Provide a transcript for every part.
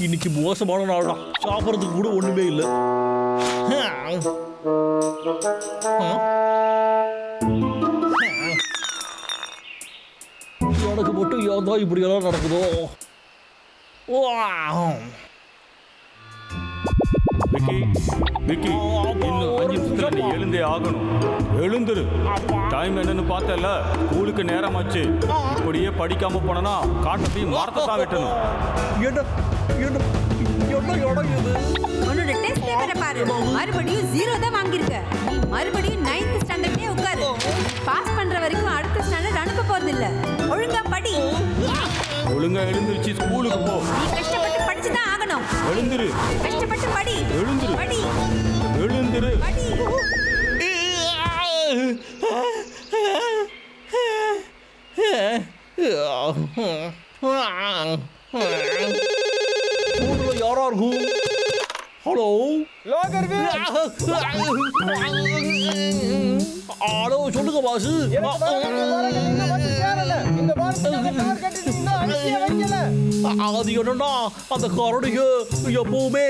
இன்னைக்கு மோசமான நாள் தான். சாப்பிட்றதுக்கு கூட ஒண்ணுமே இல்லை. எனக்கு மட்டும் ஏன் தான் இப்படியெல்லாம் நடக்குதோ? விக்கி, இன்னும் 5 நிமிஷத்துல நீ எழுந்தே ஆகணும். எழுந்துரு. டைம் என்னன்னு பார்த்தல, ஸ்கூலுக்கு நேரமாச்சு. இப்படியே படிக்காம போனா காட்டத்தையும் மரத்தை தான் வெட்டணும். உன்னோட டெஸ்ட் பேப்பரை பாரு. மறுபடியும் 0 தான் வாங்கியிருக்க. நீ மறுபடியும் 9th ஸ்டாண்டர்ட்லயே உட்காரு. பாஸ் பண்ற வரைக்கும் அடுத்த ஸ்டாண்டர்ட் அனுப்ப போறது இல்ல. ஒழுங்கா படி. ஒழுங்கா எழுந்திருச்சு ஸ்கூலுக்கு போ. நீ கஷ்டப்பட்டு படிச்சு தான் ஆகணும். எழுந்துரு. கஷ்டப்பட்டு படி. எழுந்துரு. படி. எழுந்துரு. படி. யாரா இருக்கும்? ஹலோ ஹலோ, சொல்லுங்க பாசு. அது என்னன்னா அந்த கரடிக எப்பவுமே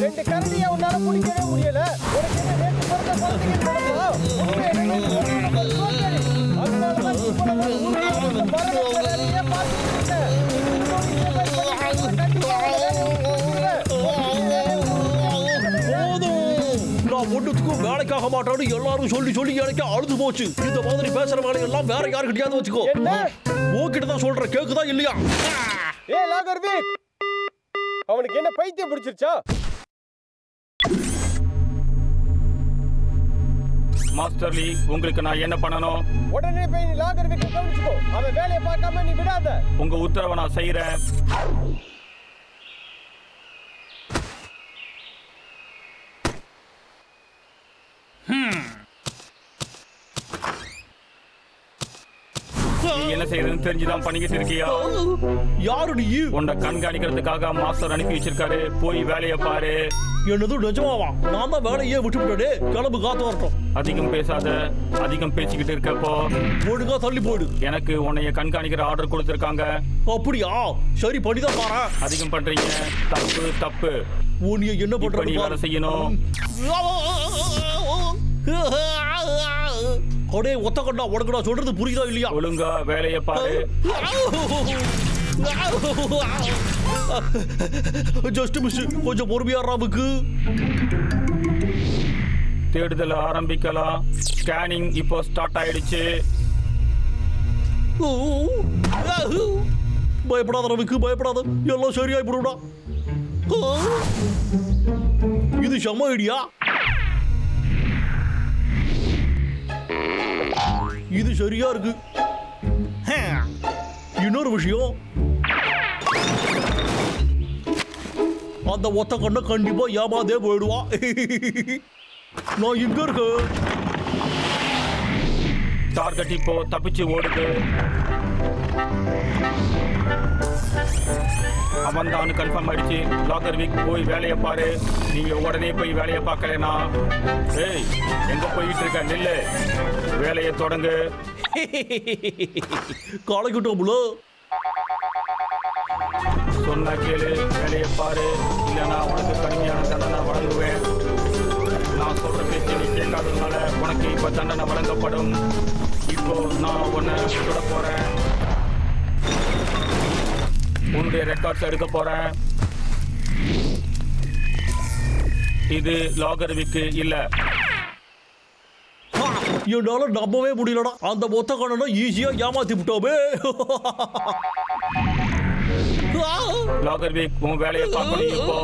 ரெண்டு கரடியை உன்னால பிடிக்கவே முடியல. ஒன்றுத்துக்கும் வேலைக்காக மாட்டான்னு எல்லாரும் சொல்லி சொல்லி எனக்கு அழுது போச்சு. இந்த மாதிரி பேசுற வேலையெல்லாம் வேற யாருக்கிட்டயாவது வச்சுக்கோ. உன்கிட்ட தான் சொல்றேன், கேக்குதா இல்லையா? அவனுக்கு என்ன பைத்தியம் பிடிச்சிருச்சா? மாஸ்டர் லீ, உங்களுக்கு நான் என்ன பண்ணணும்? உடனே போய் நீ லாகர் வீட்டை கவனிச்சுக்கோ. அவன் வேலையை பார்க்காம நீ விடாத. உங்க உத்தரவை நான் செய்யறேன். நீ என்ன செய்யறதுன்னு தெரிஞ்சுதான் பண்ணிக்கிட்டு இருக்கியா? யாரு நீ? உன்னை கண்காணிக்கிறதுக்காக மாஸ்டர் அனுப்பி வச்சிருக்காரு. போய் வேலையை பாரு. என்னது நிஜமாவா? நான் தான் வேலையே விட்டுவிட்டே. கிளம்பு, காத்து வரட்டும். அதிகம் பேசாத. அதிகம் பேசிக்கிட்டு இருக்கப்போ ஒழுங்கா தள்ளி போயிடு. எனக்கு உன்னைய கண்காணிக்கிற ஆர்டர் கொடுத்திருக்காங்க. அப்படியா? சரி, படிதான் பாரு. அதிகம் பண்றீங்க. தப்பு தப்பு. உன்னைய என்ன பண்ற? நீ வேலை செய்யணும். அடே ஒத்த கண்டா, உனக்கு நான் சொல்றது புரியுதா இல்லையா? ஒழுங்கா வேலையை பாரு. Just miss. கொஞ்சம் பொறுமையா ராமுக்கு. தேடுதல் ஆரம்பிக்கலாம். ஸ்கேனிங் இப்போ ஸ்டார்ட் ஆயிடுச்சு. பயப்படாத ராமுக்கு, பயப்படாத. எல்லாம் சரியாய் போடுடா. இது செம்ம ஐடியா. இது சரியா இருக்கு. இன்னொரு விஷயம், அந்த ஒத்த கண்ண கண்டிப்பா ஏமாதே போயிடுவா. நான் இங்க இருக்கேன். டார்கெட் இப்போ தப்பிச்சு ஓடுது. அவன் தான் கன்ஃபார்ம் ஆயிடுச்சு. லாகர் வீக், போய் வேலையை பாரு. நீங்க உடனே போய் வேலையை பார்க்கலனா, ஏய் எங்க போயிட்டு இருக்க? நில்லு, வேலையை தொடங்கு. காலைக்கிட்டோம்ல. சொன்ன கேளு, வேலையை பாரு. இல்லைன்னா உனக்கு கடுமையான தண்டனை வழங்குவேன். நான் சொல்ற பேச்சு நீ கேட்காததுனால உனக்கு இப்ப தண்டனை வழங்கப்படும். இப்போ நான் உன்னை சுட போறேன். உன்னுடைய ரெக்கார்ட்ஸ் எடுக்க போறேன். இது லாகர் வீக்கு இல்ல. என்னால நம்பவே முடியலடா. அந்த மொத்த கண்ணனை ஈஸியா ஏமாத்தி விட்டோமே. லாகர் வீக், உன் வேலையை பார்க்கணும் இப்போ.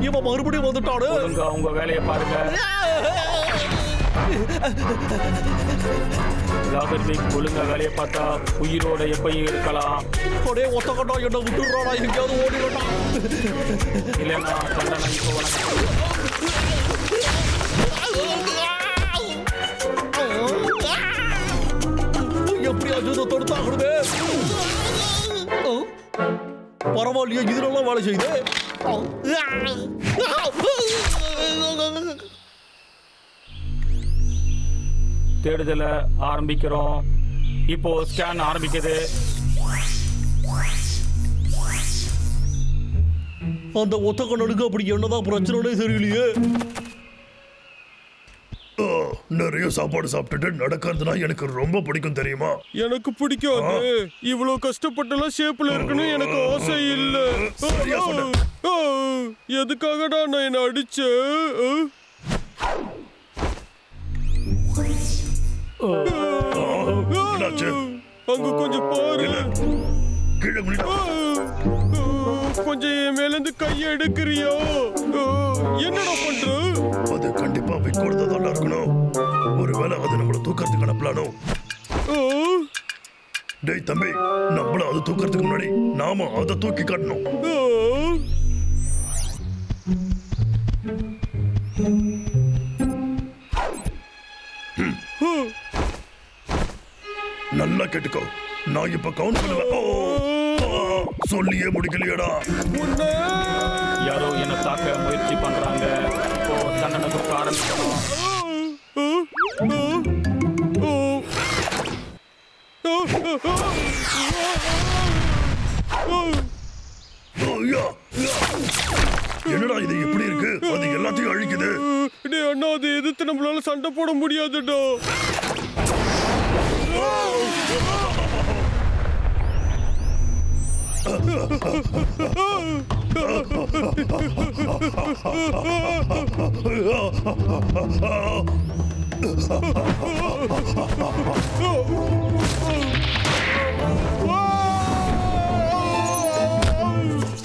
இவன் மறுபடியும் வந்துட்டானு. ஒழுங்கா உங்க வேலையை பாருங்க. லாகர் வீக், ஒழுங்கா வேலையை பார்த்தா உயிரோட எப்பயும் இருக்கலாம். ஒரே ஒத்த கண்டா என்ன விட்டுறாடா, எங்கேயாவது ஓடிடா. இல்லைன்னா தண்டனை இப்போ உனக்கு. சாகணுமே. பரவாயில்லையே, இதெல்லாம் வேலை செய்யுது. தேடுதலை ஆரம்பிக்கிறோம். இப்போ ஸ்கேன் ஆரம்பிக்குது. அந்த ஒத்த கண்ணனுக்கு அப்படி என்னதான் பிரச்சனை தெரியலையே. நிறைய சாப்பாடு சாப்பிட்டுட்டு நடக்கிறதுனா எனக்கு ரொம்ப பிடிக்கும் தெரியுமா? எனக்கு பிடிக்காது. இவ்வளவு கஷ்டப்பட்டெல்லாம் ஷேப்ல இருக்கணும் எனக்கு ஆசை இல்ல. எதுக்காகடா நான் என்ன அடிச்சேன்? அங்க கொஞ்சம் பாரு. கொஞ்சம் என் மேல இருந்து கைய எடுக்கிறியா? என்னடா பண்ற? அது கண்டிப்பா விற்கிறதா இருக்கணும். ஒருவேளை அது நம்மள தூக்கறதுக்கான பிளானோ? டேய் தம்பி, நம்மள அது தூக்கறதுக்கு முன்னாடி நாம அதை தூக்கி காட்டணும். நல்லா கேட்டுக்கோ, நான் இப்ப கவுண்ட் பண்ணுவேன். சொல்லியே முடிக்கலையடா. யாரோ என்ன தாக்க முயற்சி பண்றாங்க. இப்போ தண்டனை கொடுக்க ஆரம்பிக்கணும். என்னடா இது எப்படி இருக்கு? அது எல்லாத்தையும் அழிக்குது. அண்ணா, அது எதிர்த்து நம்மளால சண்டை போட முடியாதுடா.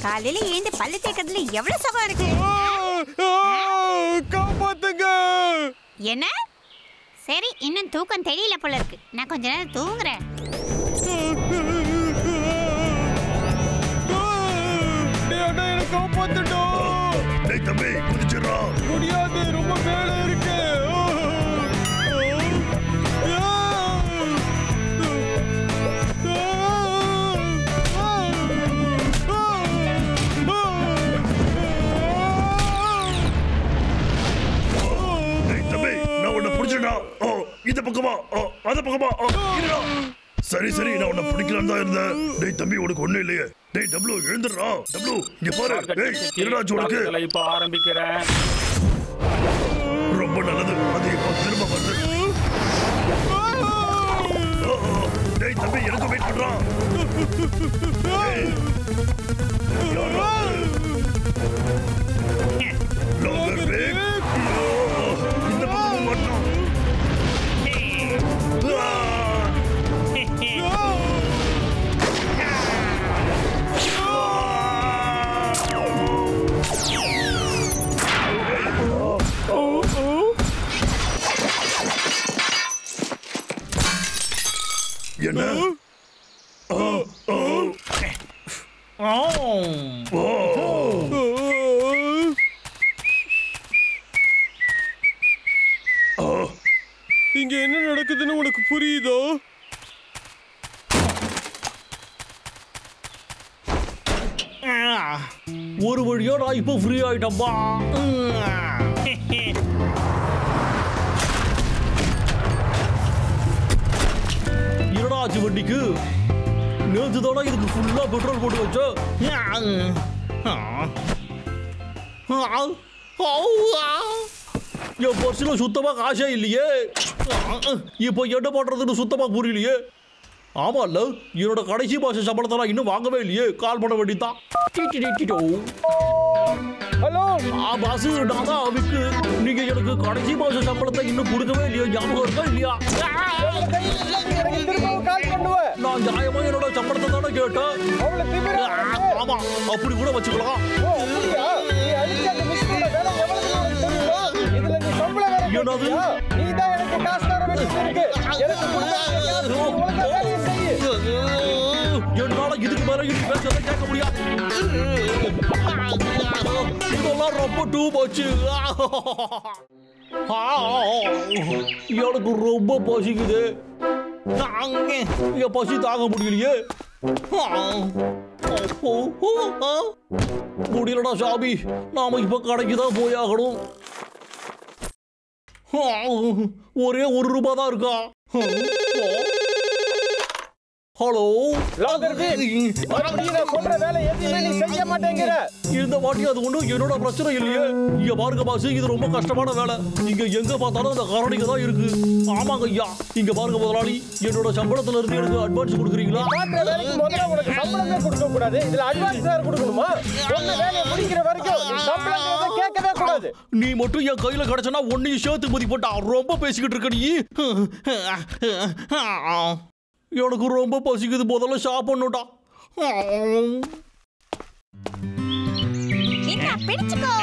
காலையில ஏந்து பல்லு தேக்கிறதுல எவ்வளவு சுகம் இருக்கு. காப்பாத்துங்க. என்ன? சரி, இன்னும் தூக்கம் தெரியல போல இருக்கு. நான் கொஞ்ச நேரம் தூங்குறேன். காப்பாத்துடா. டேய் தம்பி, குதிச்சுடா. முடியாது, ரொம்ப மேல இருக்கு. டேய் தம்பி, நான் உன்னை பிடிச்சிடா. இந்த பக்கமா, அந்த பக்கமா. சரி சரி, நான் உன்னை பிடிக்கலான்னு தான் இருந்தேன். டேய் தம்பி, உனக்கு ஒண்ணு இல்லையே. டேய் டப்ளு, எழுந்துடுறா. டப்ளு, இங்க பாரு. டேய், என்னடா உனக்கு? இப்போ ஆரம்பிக்கிறேன். ரொம்ப நல்லது. அது இப்போ திரும்ப வருது. டேய் தம்பி, எனக்கு வெயிட் பண்றான். Longer break. இந்த பக்கம் மட்டும். என்ன? இங்க என்ன நடக்குதுன்னு உனக்கு புரியுதோ? ஒரு வழியா நான் இப்போ ஃப்ரீ ஆயிட்டப்பா. என்னடா ஆச்சு வண்டிக்கு? நேற்று தானே இதுக்கு ஃபுல்லா பெட்ரோல் போட்டு வச்சோ. என் பர்சுல சுத்தமா காசே இல்லையே. இப்போ என்ன பண்றதுன்னு சுத்தமா புரியலையே. ஆமால்ல, என்னோட கடைசி மாச சம்பளத்தை இன்னும் வாங்கவே இல்லையே. கால் பண்ண வேண்டியதான். ஹலோ பாசு, நான் தான் அவிக்கு. நீங்க எனக்கு கடைசி மாச சம்பளத்தை இன்னும் கொடுக்கவே இல்லையா? ஞாபகம் இருக்கா இல்லையா? எனக்கு திரும்பவும் கால் பண்ணுவேன். நான் நியாயமா என்னோட சம்பளத்தை தானே கேட்டேன். அவ்வளவு திமிரா இருக்கு. ஆமா, அப்படி கூட வச்சுக்கலாம். ஓ, அப்படியா? நீ அடிச்ச அந்த மிஸ்டேக்ல வேற எவ்வளவு தூரம் தெரியுமா? இதுல நீ சம்பளம் வேற என்னது? கேட்டியா? நீ தான் எனக்கு காசு தர வேண்டியிருக்கு. எனக்கு கொடுத்த காசு ஒழுங்கா வேலையை செய்யு. என்னால இதுக்கு மேல இனி பேசவே கேட்க முடியாது. இதெல்லாம் ரொம்ப டூ மச்சு. எனக்கு ரொம்ப பசிக்குது. என் பசி தாங்க முடியலையே. முடியலடா சாமி, நாம இப்ப கடைக்கு தான் போயாகணும். ஒரே ₹1 தான் இருக்கா? ஹலோ, சொல்ற வேலை எதுவுமே நீ செய்ய மாட்டேங்கிற. இந்த வாட்டி அது ஒண்ணும் என்னோட பிரச்சனை இல்லையே. இங்க பாருங்க பாஸ், இது ரொம்ப கஷ்டமான வேலை. இங்க எங்க பார்த்தாலும் அந்த காரணிங்க தான் இருக்கு. ஆமாங்க ஐயா, இங்க பாருங்க முதலாளி, என்னோட சம்பளத்துல இருந்து எனக்கு அட்வான்ஸ் கொடுக்குறீங்களா? பாக்குற வேலைக்கு முதல்ல உனக்கு சம்பளமே கொடுக்க கூடாது, இதுல அட்வான்ஸ் வேற கொடுக்கணுமா? சொன்ன வேலையை முடிக்கிற வரைக்கும் சம்பளத்தை கேட்கவே கூடாது. நீ மட்டும் என் கையில கிடைச்சனா ஒன்னையும் சேர்த்து மதி போட்டா. ரொம்ப பேசிக்கிட்டு இருக்க நீ. எனக்கு ரொம்ப பசிக்குது, முதல்ல சாப்பிடணும்டா. பிடிச்சுக்கோ.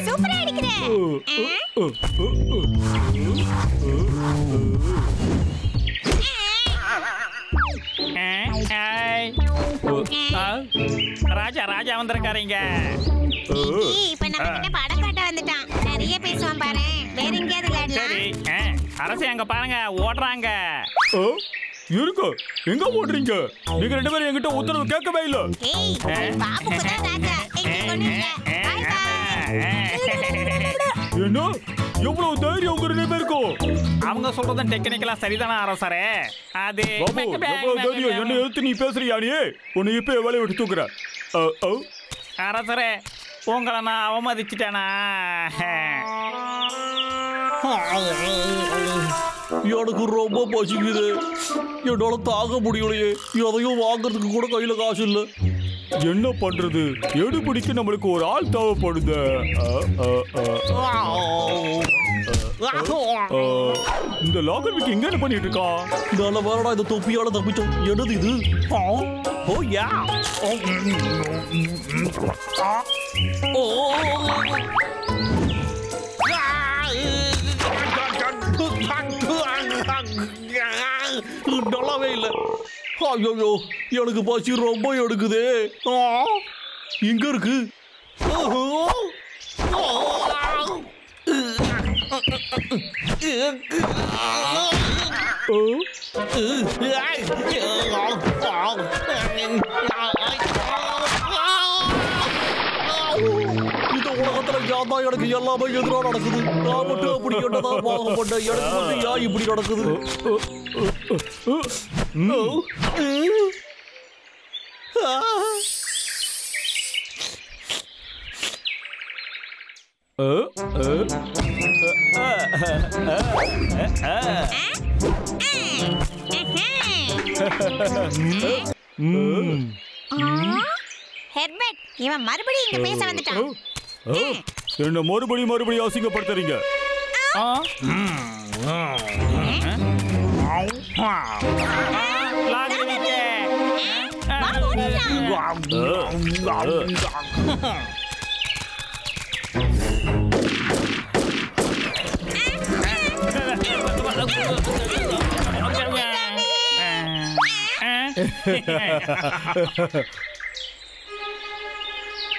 சூப்பரா அடிக்கிற. ராஜா வந்திருக்காருங்க. இப்ப நம்ம கிட்ட படம் காட்ட வந்துட்டான். நிறைய பேசுவான் பாரு. வேற எங்கேயாவது விளையாடலாம். அரசு அங்க பாருங்க, ஓடுறாங்க. இருக்கு, எங்க ஓடுறீங்க? நீங்க 2 பேரும் என்கிட்ட உத்தரவு கேட்கவே இல்ல. பாபுக்கு தான் ராஜா. என்ன எவ்வளவு தைரியம் உங்க 2 பேருக்கும்? அவங்க சொல்றதும் டெக்னிக்கலா சரிதானா அரசரே? அது பாபு, எவ்வளவு தைரியம் என்ன எடுத்து நீ பேசுறியா? நீ உன்னை இப்ப வேலையை விட்டு தூக்குற. அரசரே, உங்களை நான் அவமதிச்சுட்டேனா? எனக்கு ரொம்ப பசிக்குது, என்னால தாங்க முடியலையே. எதையும் வாங்குறதுக்கு கூட கையில காசு இல்ல. என்ன பண்றது? எடுபிடிக்க நம்மளுக்கு ஒரு ஆள் தேவைப்படுது. இந்த லாகர்விக்கு எங்க என்ன பண்ணிட்டு இருக்கா? நல்ல வேறடா, இந்த தொப்பியால தப்பிச்சோம். என்னது இது? ஓ யா, நல்லாவே இல்லை. ஐயோ, எனக்கு பசி ரொம்ப எடுக்குதே. இங்க இருக்கு. இந்த உலகத்துல யாருதான் எனக்கு எல்லாமே எதிராக நடக்குது. நான் மட்டும் அப்படி என்னதான் பாகப்பட்டேன்? எனக்கு மட்டும் யா இப்படி நடக்குது? ஹெர்பர்ட், இவன் மறுபடியும் இங்க பேச வந்துட்டான். என்ன மறுபடியும் அசிங்கப்படுத்துறீங்க?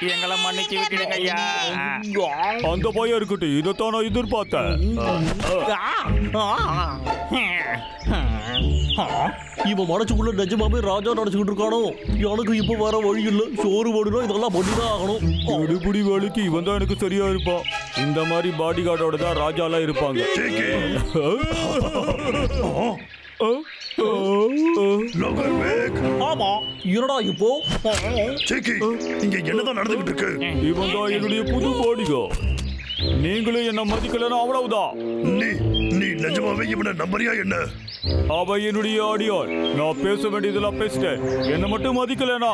எங்களை மன்னிச்சு விட்டுடுங்க ஐயா. அந்த பயம் இருக்கட்டும், இதைத்தான் நான் எதிர்பார்த்தேன். இவன் மனசுக்குள்ள நிஜமாவே ராஜா நினைச்சுக்கிட்டு இருக்கானோ? எனக்கு இப்ப வர வழி இல்ல. சோறு போடுனா இதெல்லாம் பண்ணிதான் ஆகணும். எடுபடி வேலைக்கு இவன் தான் எனக்கு சரியா இருப்பான். இந்த மாதிரி பாடி கார்டோட தான் ராஜாலாம் இருப்பாங்க. ஆமா, என்னடா இப்போ? இங்க என்னதான் நடந்துகிட்டு இருக்கு? இவன் தான் என்னுடைய புது பாடிகா. நீங்களும் என்ன மதிக்கலன்னா அவ்வளவுதான். நீ நிஜமாவே இவனை நம்பறியா என்ன? அவ என்னுடைய ஆடியாள். நான் பேச வேண்டியதெல்லாம் பேசிட்டேன். என்ன மட்டும் மதிக்கலனா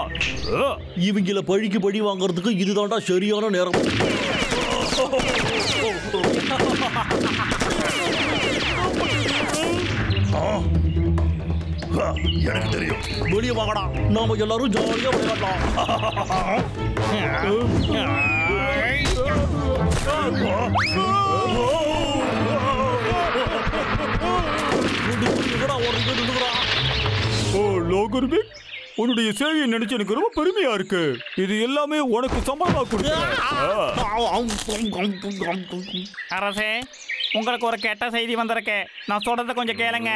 இவங்கள பழிக்கு பழி வாங்குறதுக்கு இதுதான்டா சரியான நேரம். எனக்கு தெரியும். வெளியே வாங்கடா, நாம எல்லாரும் ஜாலியா விளையாடலாம். உன்னுடைய சேவையை நினைச்சு எனக்கு ரொம்ப பெருமையா இருக்கு. இது எல்லாமே உனக்கு சம்பளமா கொடுக்கிறேன். அரசே, உங்களுக்கு ஒரு கெட்ட செய்தி வந்திருக்கு. நான் சொல்றத கொஞ்சம் கேளுங்க.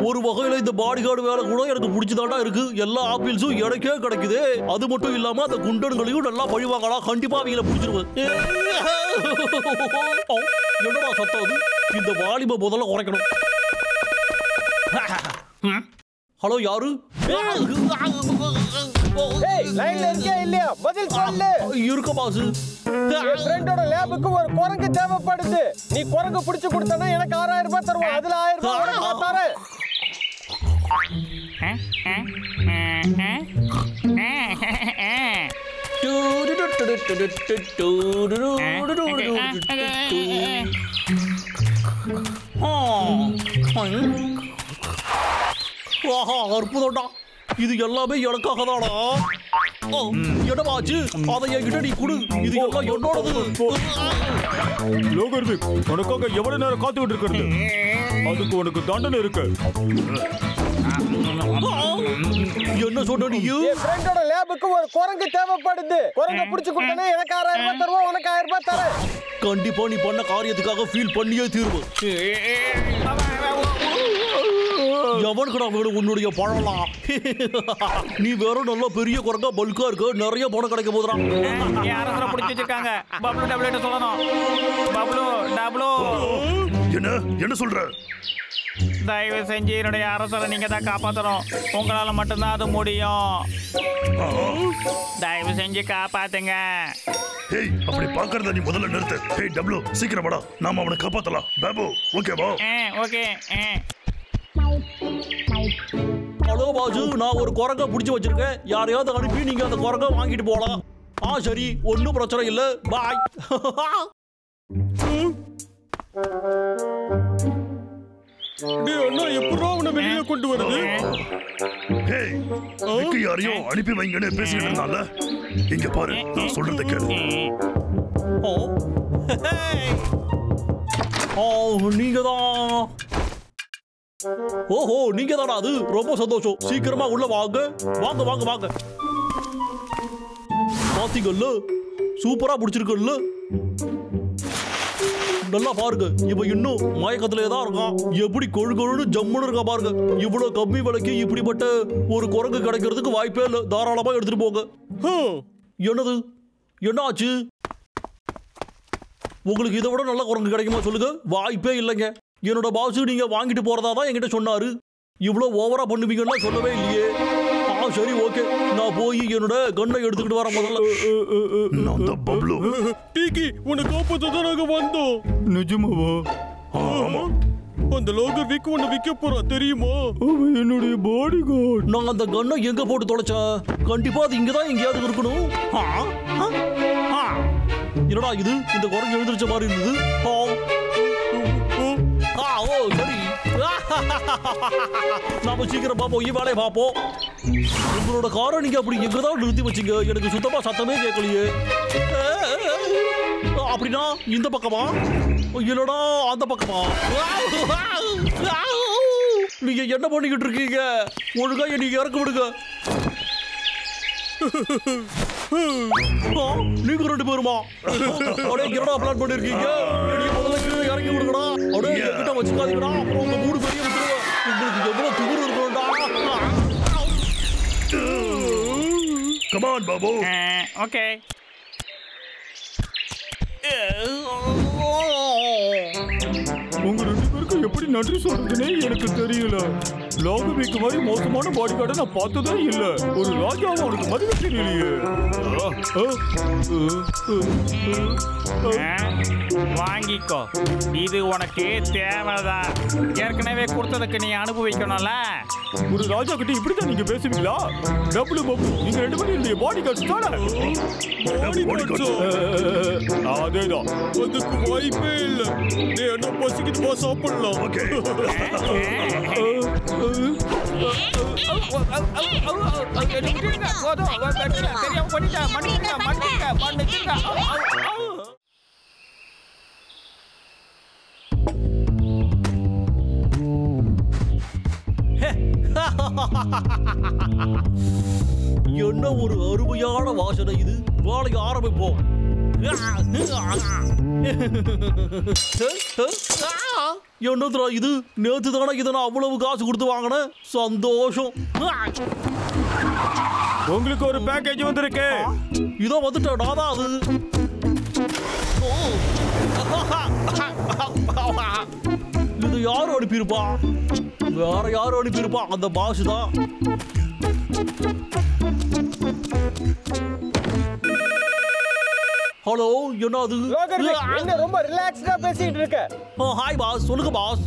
ஒரு வகையில இந்த பாடிகார்டு வேலை கூட எனக்கு பிடிச்சதாடா இருக்கு. எல்லா ஆப்பிள்ஸும் எனக்கே கிடைக்குது. அது மட்டும் இல்லாம அந்த குண்டன்களையும் நல்லா பழிவாங்களா. கண்டிப்பா அவங்கள பிடிச்சிருவேன். என்னடா சத்தம் அது? இந்த வாலிப முதல்ல குறைக்கணும். ஹலோ, யாரு? லைன்ல இருக்கியா இல்லையா? பதில் சொல்லு. இருக்க பாஸ். என் ஃப்ரெண்டோட லேபுக்கு ஒரு குரங்கு தேவைப்படுது. நீ குரங்கு பிடிச்சு கொடுத்தனா எனக்கு 6000 ரூபாய் தருவோம். அதுல 1000 ரூபாய் உனக்கு தரேன். அற்புதம்டா. இது எல்லாமே எனக்காக தானா? என்னமாச்சு? அதை என்கிட்ட நீ கொடு. இது எல்லாம் என்னோடது. லோகர்விக், உனக்காக எவ்வளவு நேரம் காத்துக்கிட்டு இருக்கிறது? அதுக்கு உனக்கு தண்டனை இருக்கு. என்ன சொன்ன நீ? என் ஃப்ரெண்டோட லேபுக்கு ஒரு குரங்கு தேவைப்படுது. குரங்கு பிடிச்சு கொடுத்தனா எனக்கு 6000 ரூபாய் தருவோம். உனக்கு 1000 ரூபாய் தரேன். கண்டிப்பா நீ பண்ண காரியத்துக்காக ஃபீல் பண்ணியே தீர்வு. எவனுக்குடா வேணும் உன்னுடைய பழலாம்? நீ வேற நல்ல பெரிய குரங்கா பல்கா இருக்க. நிறைய பணம் கிடைக்க போதுறான். அரசரை பிடிச்சி வச்சிருக்காங்க. பப்ளு டபுள் சொல்லணும். பப்ளு டபுள். என்ன சொல்ற? தயவு செஞ்சு என்னுடைய அரசரை நீங்க தான் காப்பாற்றணும். உங்களால மட்டும்தான் அது முடியும். தயவு செஞ்சு காப்பாத்துங்க. ஏய், அப்படி பாக்குறத நீ முதல்ல நிறுத்து. ஏய் டபுள், சீக்கிரம் வாடா. நாம அவனை காப்பாத்தலாம். பாபு, ஓகேவா? ஓகே. ஹலோ பாஜு, நான் ஒரு குரங்கை பிடிச்சி வச்சிருக்கேன். யாரையாவது அனுப்பி நீங்க அந்த குரங்கை வாங்கிட்டு போகலாம். சரி, ஒன்றும் பிரச்சனை இல்லை. பாய். அண்ணா, எப்படா அவனை வெளியே கொண்டு வருது? ஏய், விக்கி யாரையும் அனுப்பி வைங்கன்னு பேசிக்கிட்டு இருந்தால. இங்க பாரு, நான் சொல்றத கேளு. நீங்க தான். ஓஹோ, நீங்க தானா? அது ரொம்ப சந்தோஷம். சீக்கிரமா உள்ள வாங்க. வாங்க வாங்க வாங்க. பாத்தீங்கல்ல, சூப்பரா பிடிச்சிருக்கல்ல. நல்லா பாருங்க, இவன் இன்னும் மயக்கத்திலே தான் இருக்கான். எப்படி கொழு கொழுன்னு ஜம்முன்னு இருக்கா பாருங்க. இவ்வளவு கம்மி விலைக்கு இப்படிப்பட்ட ஒரு குரங்கு கிடைக்கிறதுக்கு வாய்ப்பே இல்லை. தாராளமா எடுத்துட்டு போங்க. என்னது? என்ன ஆச்சு? உங்களுக்கு இதை விட நல்ல குரங்கு கிடைக்குமா சொல்லுங்க? வாய்ப்பே இல்லைங்க. என்னோட பாசு நீங்க வாங்கிட்டு போறதா தான் என்கிட்ட சொன்னாரு. இவ்வளவு ஓவரா பண்ணுவீங்கன்னா சொல்லவே இல்லையே. சரி, ஓகே. நான் போய் என்னோட கண்ணை எடுத்துக்கிட்டு வரேன் முதல்ல. நான் தான் பப்ளு. டீக்கி, உன்னை காப்பாத்த தான் நாங்க வந்தோம். நிஜமாவா? ஆமா. அந்த லோகர்விக் உன்னை விற்க போறான் தெரியுமா? அவன் என்னுடைய பாடிகார்டு. நான் அந்த கண்ணை எங்க போட்டு தொலைச்சேன்? கண்டிப்பா அது இங்கதான் எங்கேயாவது இருக்கணும். என்னடா இது? இந்த குரங்கு எழுந்திருச்ச மாதிரி இருந்தது. ஓ சரி, நாம சீக்கிரமா போய் வேலையை பார்ப்போம். உங்களோட காரை நீங்க அப்படி எங்கதான் நிறுத்தி வச்சீங்க? எனக்கு சுத்தமா சத்தமே கேட்கலையே. அப்படின்னா இந்த பக்கமா? இல்லடா அந்த பக்கமா? நீங்க என்ன பண்ணிக்கிட்டு இருக்கீங்க? ஒழுங்கா நீங்க இறக்க விடுங்க. நீங்க ரெண்டு பேருமா? அப்படியே என்னடா பிளான் பண்ணிருக்கீங்க? நீங்க முதல்ல கீழே இறக்கி விடுங்கடா. அப்படியே என்கிட்ட வச்சுக்காதீங்கடா. அப்புறம் உங்க மூடு பெரிய விட்டுருவேன். உங்களுக்கு எவ்வளவு திமிரு இருக்கணும்டா. Come on, Babu. ஓகே. உங்க ரெண்டு பேருக்கு எப்படி நன்றி சொல்றதுன்னே எனக்கு தெரியல. லோகர்விக் மாதிரி மோசமான பாடிகார்டை நான் பார்த்ததே இல்ல. ஒரு ராஜாவை அவனுக்கு மதிப்பு தெரியலையே. வாங்கிக்கோ, இது உனக்கு தேவைதான். ஏற்கனவே கொடுத்ததுக்கு நீ அனுபவிக்கணும்ல. ஒரு ராஜா கிட்ட இப்படிதான் நீங்க பேசுவீங்களா? டபுள் பப்பு, நீங்க 2 பேரும் இல்லையே பாடி கார்ட்ஸ் தானே? அதேதான். அதுக்கு வாய்ப்பே இல்ல. நீ என்ன பசிக்குது வா சாப்பிடலாம். ஓகே என்ன ஒரு அருமையான வாசனை இது. வேலைக்கு ஆரம்பிப்போம். என்னதுடா இது? நேத்து தானே இதை நான் அவ்வளவு காசு கொடுத்து வாங்கினேன். சந்தோஷம். உங்களுக்கு ஒரு பேக்கேஜ் வந்திருக்கு. இதோ வந்துட்டேன். நான் தான் அது. இது யாரு அனுப்பியிருப்பா? வேற யாரும் அனுப்பியிருப்பா? அந்த பாஸ் தான். ஹலோ, என்னது? என்ன ரொம்ப ரிலாக்ஸ்டா பேசிட்டு இருக்க? ஹாய் பாஸ், சொல்லுங்க பாஸ்.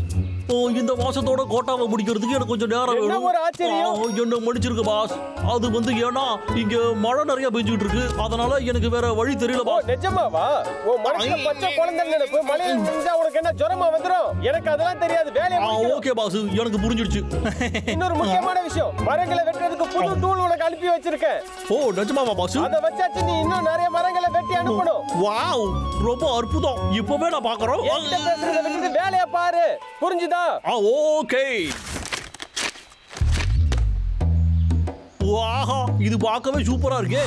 இந்த மாசத்தோட கோட்டாவை முடிக்கிறதுக்கு எனக்கு கொஞ்சம் நேரம் வேணும். ஒரு ஆச்சரியம். என்ன மன்னிச்சிருக்க பாஸ். அது வந்து ஏன்னா இங்க மழை நிறைய பெஞ்சிட்டு இருக்கு. அதனால எனக்கு வேற வழி தெரியல பாஸ். நிஜமாவா? ஓ மனசுல பச்சை குழந்தை நினைப்பு. மழையில நினைஞ்சா உனக்கு என்ன ஜுரமா வந்துரும்? எனக்கு அதெல்லாம் தெரியாது. வேலையை முடிக்கணும். ஓகே பாஸ், எனக்கு புரிஞ்சிடுச்சு. இன்னொரு முக்கியமான விஷயம், மரங்களை வெட்டுறதுக்கு புது டூல் உனக்கு அனுப்பி வச்சிருக்கேன். ஓ நிஜமாவா பாஸ்? அத வச்சாச்சு நீ இன்னும் நிறைய மரங்களை வெட்டி அனுப்பணும். வாவ், ரொம்ப அற்புதம். இப்பவே நான் பாக்குறோம். என்கிட்ட பேசுறத விட்டுட்டு வேலையை பாரு. புரிஞ்சுதா? ஓகே. வாஹா, இது பார்க்கவே சூப்பரா இருக்கே.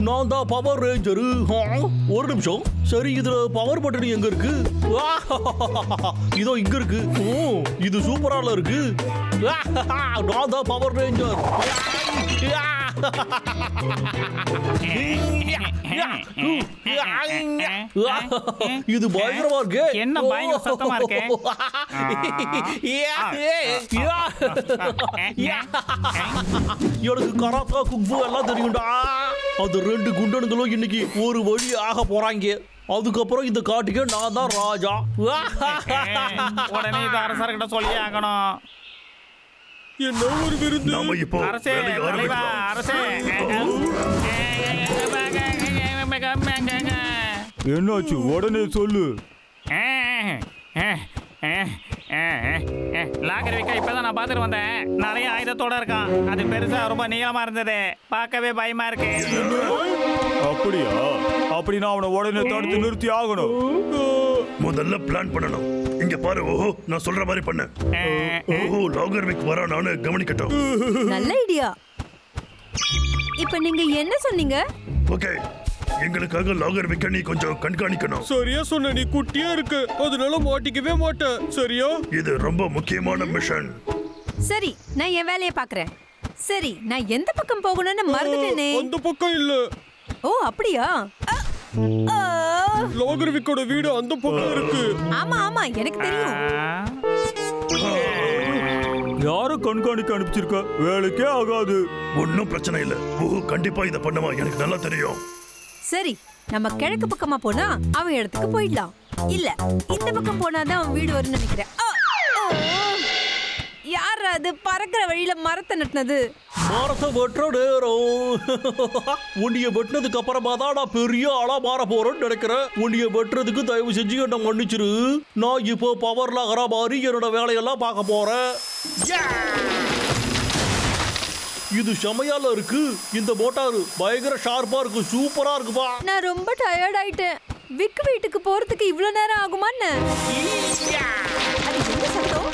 நான் தான் பவர் ரேஞ்சரு. ஒரு நிமிஷம். சரி, இதுல பவர் பட்டன் எங்க இருக்கு? இதோ இங்க இருக்கு. இது சூப்பரால இருக்கு. நான் தான் பவர் ரேஞ்சர். இது பயங்கரமா இருக்கு. என்ன பயங்கர சத்தமா இருக்கு? எனக்கு கராத்தா குங்ஃபூ எல்லாம் தெரியும்டா. அது 2 குண்டனுங்களும் இன்னைக்கு ஒரு வழி ஆக போறாங்க. அதுக்கப்புறம் இந்த காட்டுக்கு நான் தான் ராஜா. உடனே இது அரசர்கிட்ட சொல்லி ஆகணும். என்ன ஒரு விருந்து. நாம இப்போ அரசே, தலைவா, அரசே. என்னாச்சு? உடனே சொல்லு. லாகர் வைக்க இப்பதான் நான் பார்த்துட்டு வந்தேன். நிறைய ஆயுதத்தோட இருக்கான். அது பெருசா ரொம்ப நீளமா இருந்தது. பார்க்கவே பயமா இருக்கு. அப்படியா? அப்படின்னா அவனை உடனே தடுத்து நிறுத்தி ஆகணும். முதல்ல பிளான் பண்ணணும். இங்க பாரு. ஓஹோ, நான் சொல்ற மாதிரி பண்ணு. ஓஹோ, லாகர்விக் வரா, நானு கவனிக்கட்டும். நல்ல ஐடியா. இப்போ நீங்க என்ன சொன்னீங்க? ஓகே, எங்களுக்காக லாகர்விக்க நீ கொஞ்சம் கண்காணிக்கணும். சரியா சொன்ன. நீ குட்டியா இருக்கு, அதனால மாட்டிக்கவே மாட்டேன். சரியா? இது ரொம்ப முக்கியமான மிஷன். சரி, நான் என் வேலையை பார்க்கறேன். சரி, நான் எந்த பக்கம் போகணும்னு மறந்துட்டேனே. அந்த பக்கம் இல்ல. ஓ அப்படியா? லாகர்விக்கோட வீடு அந்த பக்கம் இருக்கு. ஆமா ஆமா, எனக்கு தெரியும். யார கண்காணிக்க அனுப்பிச்சிருக்க? வேலைக்கே ஆகாது. ஒன்னும் பிரச்சனை இல்ல. ஓஹோ, கண்டிப்பா இத பண்ணுவா, எனக்கு நல்லா தெரியும். சரி, நம்ம கிழக்கு பக்கமா போனா அவன் இடத்துக்கு போயிடலாம். இல்ல, இந்த பக்கம் போனாதான் அவன் வீடு வரும்னு நினைக்கிறேன். யார் அது பறக்கிற வழியில மரத்தை நட்டினது? மரத்தை வெட்டுற நேரம். உன்னைய வெட்டினதுக்கு அப்புறமா தான் நான் பெரிய ஆளா மாற போறேன்னு நினைக்கிறேன். உன்னைய வெட்டுறதுக்கு தயவு செஞ்சு என்ன மன்னிச்சிரு. நான் இப்போ பவர்ல ஆகிற மாதிரி என்னோட வேலையெல்லாம் பார்க்க போறேன். இது செமையால இருக்கு. இந்த மோட்டார் பயங்கர ஷார்ப்பா இருக்கு. சூப்பரா இருக்குப்பா. நான் ரொம்ப டயர்ட் ஆயிட்டேன். விக் வீட்டுக்கு போறதுக்கு இவ்வளவு நேரம் ஆகுமான்னு. அது என்ன சத்தம்?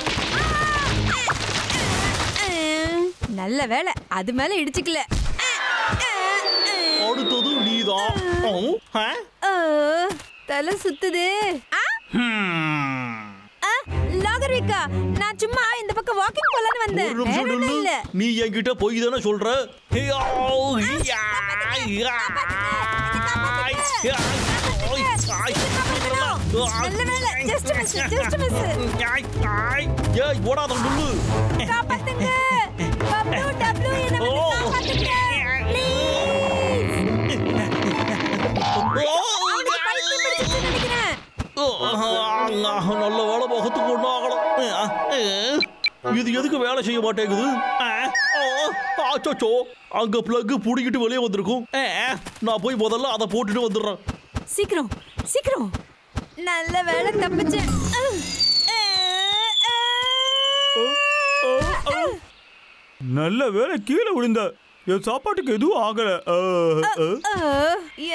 நல்ல வேலை, அது மேல இடிச்சுக்கல. அடுத்தது நீதான். தலை சுத்துது. லாகர்விக்கா, நான் சும்மா இந்த பக்கம் வாக்கிங் போலான்னு வந்தேன். இல்ல, நீ என்கிட்ட போய் தானே சொல்ற. நல்ல வேலை, ஜஸ்ட் மிஸ், ஜஸ்ட் மிஸ். ஏய், ஓடாத முள்ளு. காப்பாத்துங்க. டப்ளூ என்ன காப்பாத்துங்க. ப்ளீஸ். நல்ல வேலை முகத்துக்கு ஒன்றும் ஆகலாம். இது எதுக்கு வேலை செய்ய மாட்டேங்குது? அச்சோ, அங்க பிளக் புடிக்கிட்டு வெளியே வந்திருக்கும். நான் போய் முதல்ல அதை போட்டுட்டு வந்துடுறேன். சீக்கிரம் சீக்கிரம். நல்ல வேலை தப்பிச்சேன். நல்ல வேலை கீழே விழுந்த. என் சாப்பாட்டுக்கு எதுவும் ஆகல.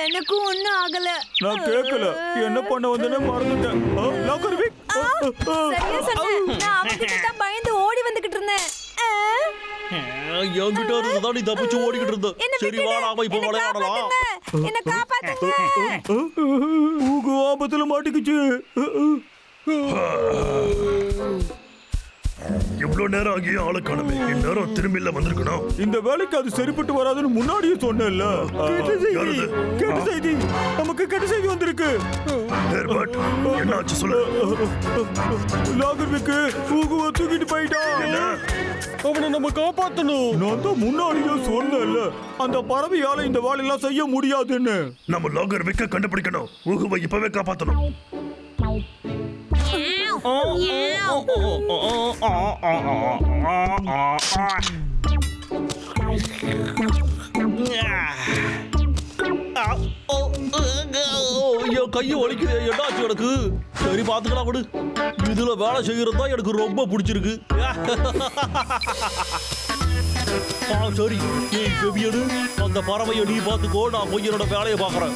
எனக்கும் ஒண்ணும் ஆகல. நான் கேட்கல. என்ன பண்ண வந்தேன்னு மறந்துட்டேன். சரியா சொன்னேன். நான் அவன்கிட்ட தான் பயந்து ஓடி வந்துகிட்டு இருந்தேன். என்கிட்ட இருந்துதான் நீ தப்பிச்சு ஓடிக்கிட்டு இருந்த. சரி வா, நாம இப்ப விளையாடலாம். என்ன காப்பாத்துங்க. ஆபத்துல மாட்டிக்கிச்சு. இவ்வளவு நேரம் ஆகிய ஆளை காணமே. இந்நேரம் திரும்பில வந்திருக்கணும். இந்த வேலைக்கு அது சரிப்பட்டு வராதுன்னு முன்னாடியே சொன்னேன்ல. கெட்ட செய்தி. நமக்கு கெட்ட செய்தி வந்திருக்கு. என்னாச்சு சொல்லு. லாகர்விக்கு ஊகுவ தூக்கிட்டு போயிட்டான். அவனை நம்ம காப்பாத்தணும். நான் தான் முன்னாடியே சொன்னேன்ல, அந்த பறவையால இந்த வேலையெல்லாம் செய்ய முடியாதுன்னு. நம்ம லாகர்விக்க கண்டுபிடிக்கணும். ஊகுவை இப்பவே காப்பாத்தணும். என் கையை வலிக்குது. என்னாச்சு எனக்கு? சரி பாத்துக்கலாம் விடு. இதுல வேலை செய்யறது தான் எனக்கு ரொம்ப பிடிச்சிருக்கு. சரி, ஏய் பெபியனு, அந்த பறவையை நீ பாத்துக்கோ. நான் போய் என்னோட வேலையை பாக்குறேன்.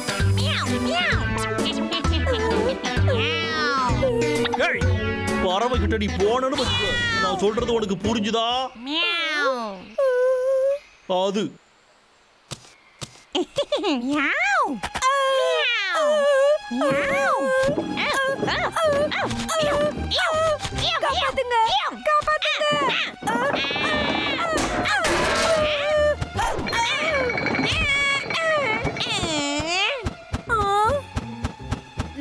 பறவை கிட்ட நீ போனன்னு வச்சுக்க. நான் சொல்றது உனக்கு புரிஞ்சுதா? அது காப்பாத்துங்க, காப்பாத்துங்க.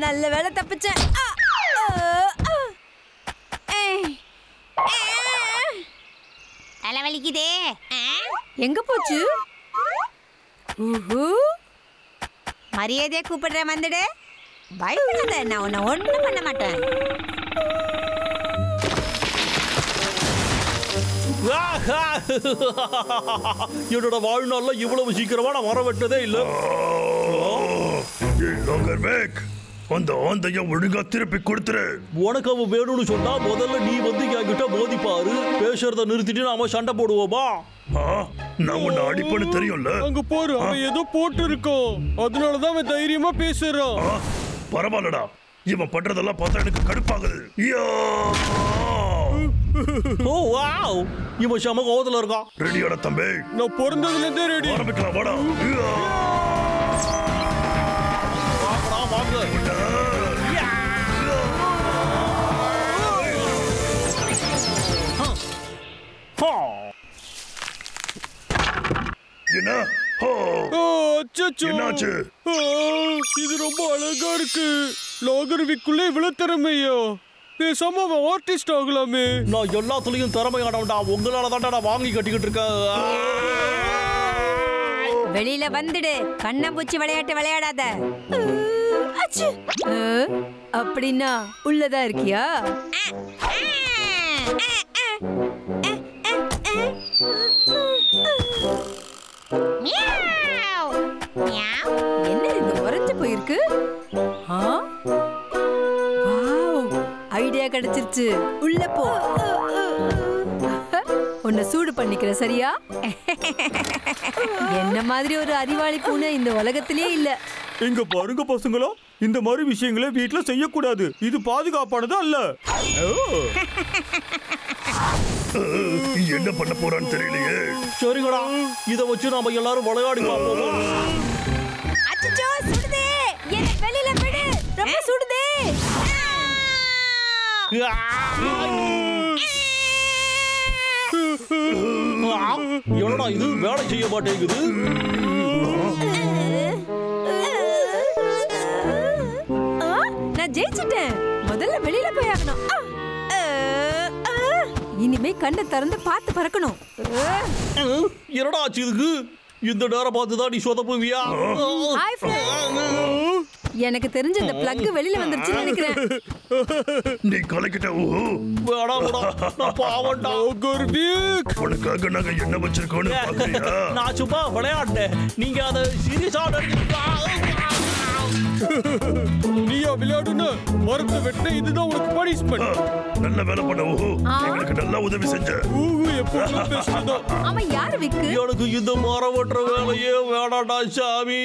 நல்ல வேலை தப்பிச்சேன். தலைவலிக்குதே. எங்க போச்சு? மரியாதையா கூப்பிடுறேன், வந்துடு. பயப்படாத, நான் உன்னை ஒண்ணும் பண்ண மாட்டேன். என்னோட வாழ்நாள்ல இவ்வளவு சீக்கிரமா நான் வர வெட்டதே இல்ல. அந்த ஆந்தைய ஒழுங்கா திருப்பி கொடுத்துரு. உனக்கு அவன் வேணும்னு சொன்னா முதல்ல நீ வந்து என்கிட்ட மோதி பாரு. பேசுறத நிறுத்திட்டு நாம சண்டை போடுவோமா? நான் உன்னை அடிப்பேன்னு தெரியும்ல. அங்க போரு, அவன் ஏதோ போட்டு இருக்கோம். அதனாலதான் அவன் தைரியமா பேசுறான். பரவாயில்லடா, இவன் பண்றதெல்லாம் பார்த்தா எனக்கு கடுப்பாகுது. ஓ வாவ், இவன் செம கோவத்துல இருக்கான். ரெடியாடா தம்பி? நான் பிறந்ததுல இருந்தே ரெடி. ஆரம்பிக்கலாம் வாடா. என்ன? என்னாச்சு? இது ரொம்ப அழகா இருக்கு. லாகர்விக்குள்ள இவ்வளவு திறமையா? பேசாம அவன் ஆர்டிஸ்ட் ஆகலாமே. நான் எல்லாத்துலயும் திறமையானவன்டா. உங்களால தான்டா நான் வாங்கி கட்டிக்கிட்டு இருக்கேன். வெளியில வந்துடு. கண்ணம்பூச்சி விளையாட்டு விளையாடாத. அப்படின்னா உள்ளதா இருக்கியா? என்ன இது உறைஞ்சு போயிருக்கு? ஐடியா கிடைச்சிருச்சு. உள்ள போ. உன்னை சூடு பண்ணிக்கிற, சரியா? என்ன மாதிரி ஒரு அறிவாளி பூனை இந்த உலகத்திலே இல்ல. இங்க பாருங்க பசங்களா, இந்த மாதிரி விஷயங்களை வீட்டுல செய்யக்கூடாது. இது பாதுகாப்பானது அல்ல. என்ன பண்ண போறான்னு தெரியலையே. சரிங்கடா, இத வச்சு நாம எல்லாரும் விளையாடி பார்ப்போம். அச்சச்சோ, சுடுதே. என்ன வெளியில விடு. ரொம்ப சுடுதே. என்னடா இது வேலை செய்ய மாட்டேங்குது? நான் ஜெயிச்சிட்டேன். முதல்ல வெளியில போய் ஆகணும். இனிமே கண்ணை திறந்து பார்த்து பறக்கணும். என்னடா ஆச்சு இதுக்கு? இந்த நேரம் பார்த்துதான் நீ சொதப்புவியா? எனக்கு தெரிஞ்ச இந்த பிளக் வெளியில வந்துருச்சுன்னு நினைக்கிறேன். நீ கலக்கிட்ட ஓஹோ. வேணாம்டா, நான் பாவம்டா. குர்பீக், உனக்காக நாங்க என்ன வச்சிருக்கோம்னு பாக்குறியா? நான் சும்மா விளையாட்டேன். நீங்க அதை சீரியஸா நீயா விளையாடுன மரத்தை வெட்ட இதுதான் உனக்கு பனிஷ்மெண்ட். நல்ல வேலை பண்ண ஓஹோ. எங்களுக்கு நல்லா உதவி செஞ்ச. ஊஹு எப்போ பேசுறதோ. அவன் யாரு விக்கு? எனக்கு இந்த மரம் வெட்டுற வேலையே வேணாடா சாமி.